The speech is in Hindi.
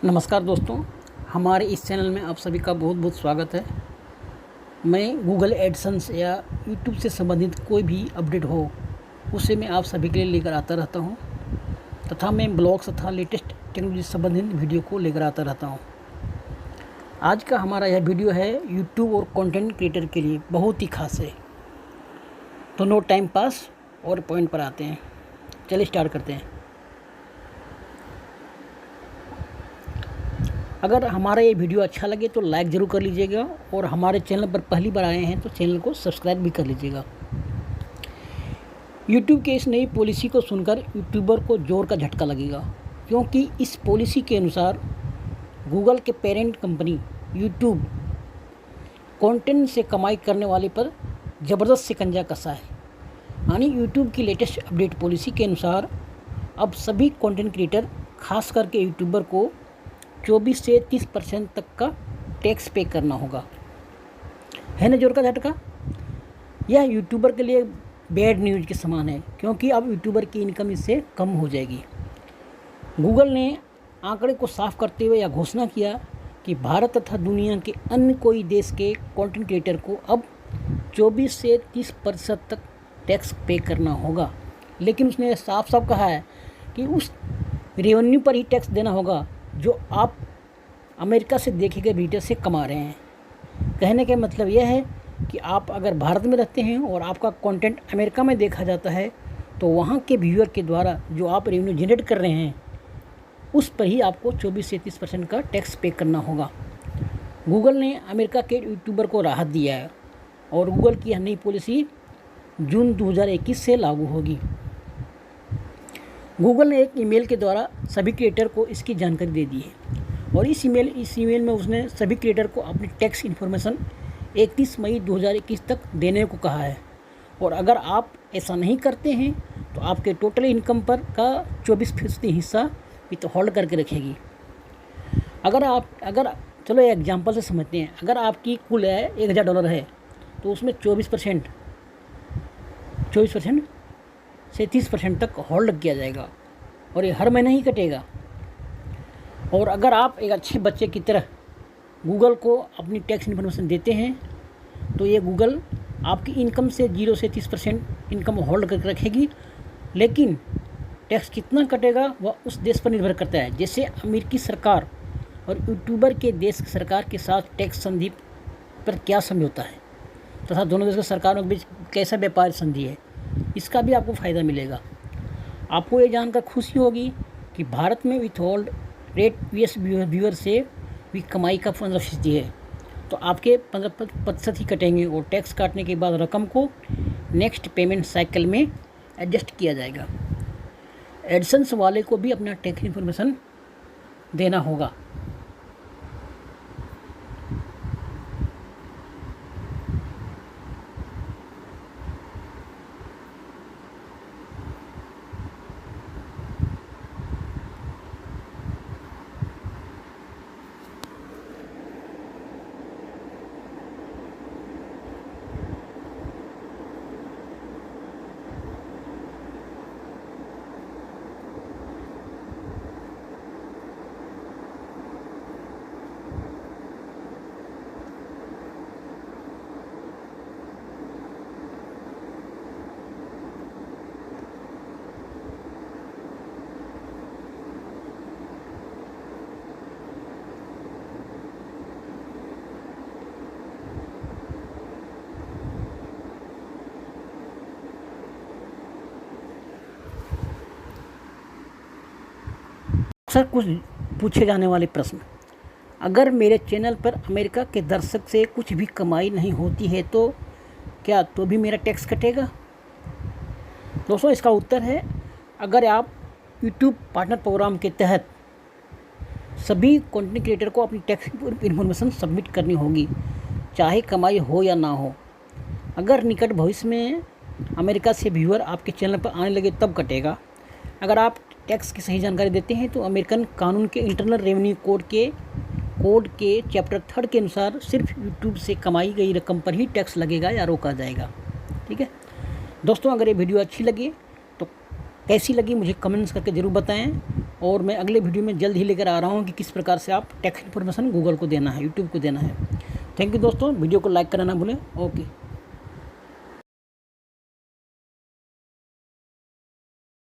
नमस्कार दोस्तों, हमारे इस चैनल में आप सभी का बहुत बहुत स्वागत है। मैं गूगल एडसेंस या यूट्यूब से संबंधित कोई भी अपडेट हो उसे मैं आप सभी के लिए लेकर आता रहता हूं, तथा मैं ब्लॉग्स तथा लेटेस्ट टेक्नोलॉजी से संबंधित वीडियो को लेकर आता रहता हूं। आज का हमारा यह वीडियो है यूट्यूब और कंटेंट क्रिएटर के लिए बहुत ही खास है। तो नो टाइम पास और पॉइंट पर आते हैं। चलिए स्टार्ट करते हैं। अगर हमारा ये वीडियो अच्छा लगे तो लाइक ज़रूर कर लीजिएगा, और हमारे चैनल पर पहली बार आए हैं तो चैनल को सब्सक्राइब भी कर लीजिएगा। यूट्यूब के इस नई पॉलिसी को सुनकर यूट्यूबर को जोर का झटका लगेगा, क्योंकि इस पॉलिसी के अनुसार गूगल के पेरेंट कंपनी यूट्यूब कंटेंट से कमाई करने वाले पर ज़बरदस्त शिकंजा कसा है। यानी यूट्यूब की लेटेस्ट अपडेट पॉलिसी के अनुसार अब सभी कंटेंट क्रिएटर, खास करके यूट्यूबर को 24 से 30% तक का टैक्स पे करना होगा। है ना जोर का झटका। यह यूट्यूबर के लिए बैड न्यूज़ के समान है, क्योंकि अब यूट्यूबर की इनकम इससे कम हो जाएगी। गूगल ने आंकड़े को साफ करते हुए यह घोषणा किया कि भारत तथा दुनिया के अन्य कोई देश के कंटेंट क्रिएटर को अब 24 से 30% तक टैक्स पे करना होगा। लेकिन उसने साफ साफ कहा है कि उस रेवेन्यू पर ही टैक्स देना होगा जो आप अमेरिका से देखे गए वीडियो से कमा रहे हैं। कहने का मतलब यह है कि आप अगर भारत में रहते हैं और आपका कंटेंट अमेरिका में देखा जाता है, तो वहाँ के व्यूअर के द्वारा जो आप रेवेन्यू जनरेट कर रहे हैं उस पर ही आपको 24 से 30% का टैक्स पे करना होगा। गूगल ने अमेरिका के यूट्यूबर को राहत दिया है, और गूगल की यह नई पॉलिसी जून 2021 से लागू होगी। गूगल ने एक ईमेल के द्वारा सभी क्रिएटर को इसकी जानकारी दे दी है, और इस ईमेल में उसने सभी क्रिएटर को अपनी टैक्स इन्फॉर्मेशन 31 मई 2021 तक देने को कहा है। और अगर आप ऐसा नहीं करते हैं तो आपके टोटल इनकम पर का 24% हिस्सा विथ होल्ड करके रखेगी। अगर चलो एग्जांपल से समझते हैं। अगर आपकी कुल है $1000 है, तो उसमें 24% से 30% तक होल्ड किया जाएगा, और ये हर महीने ही कटेगा। और अगर आप एक अच्छे बच्चे की तरह गूगल को अपनी टैक्स इन्फॉर्मेशन देते हैं, तो ये गूगल आपकी इनकम से 0 से 30% इनकम होल्ड करके रखेगी। लेकिन टैक्स कितना कटेगा वह उस देश पर निर्भर करता है। जैसे अमेरिकी सरकार और यूट्यूबर के देश की सरकार के साथ टैक्स संधि पर क्या समझौता है, तथा दोनों देश की सरकारों के बीच कैसा व्यापार संधि है, इसका भी आपको फ़ायदा मिलेगा। आपको ये जानकर खुशी होगी कि भारत में with hold rate VS viewer से भी कमाई का 15% है, तो आपके 15% ही कटेंगे, और टैक्स काटने के बाद रकम को नेक्स्ट पेमेंट साइकिल में एडजस्ट किया जाएगा। एडसेंस वाले को भी अपना टैक्स इन्फॉर्मेशन देना होगा। अक्सर कुछ पूछे जाने वाले प्रश्न। अगर मेरे चैनल पर अमेरिका के दर्शक से कुछ भी कमाई नहीं होती है तो क्या तो भी मेरा टैक्स कटेगा? दोस्तों, इसका उत्तर है, अगर आप यूट्यूब पार्टनर प्रोग्राम के तहत सभी कंटेंट क्रिएटर को अपनी टैक्स इन्फॉर्मेशन सबमिट करनी होगी, चाहे कमाई हो या ना हो। अगर निकट भविष्य में अमेरिका से व्यूअर आपके चैनल पर आने लगे तब कटेगा। अगर आप टैक्स की सही जानकारी देते हैं तो अमेरिकन कानून के इंटरनल रेवेन्यू कोड के चैप्टर 3 के अनुसार सिर्फ यूट्यूब से कमाई गई रकम पर ही टैक्स लगेगा या रोका जाएगा। ठीक है दोस्तों, अगर ये वीडियो अच्छी लगी तो कैसी लगी मुझे कमेंट्स करके ज़रूर बताएं। और मैं अगले वीडियो में जल्द ही लेकर आ रहा हूँ कि किस प्रकार से आप टेक इन्फॉर्मेशन गूगल को देना है, यूट्यूब को देना है। थैंक यू दोस्तों, वीडियो को लाइक करना ना भूलें। ओके।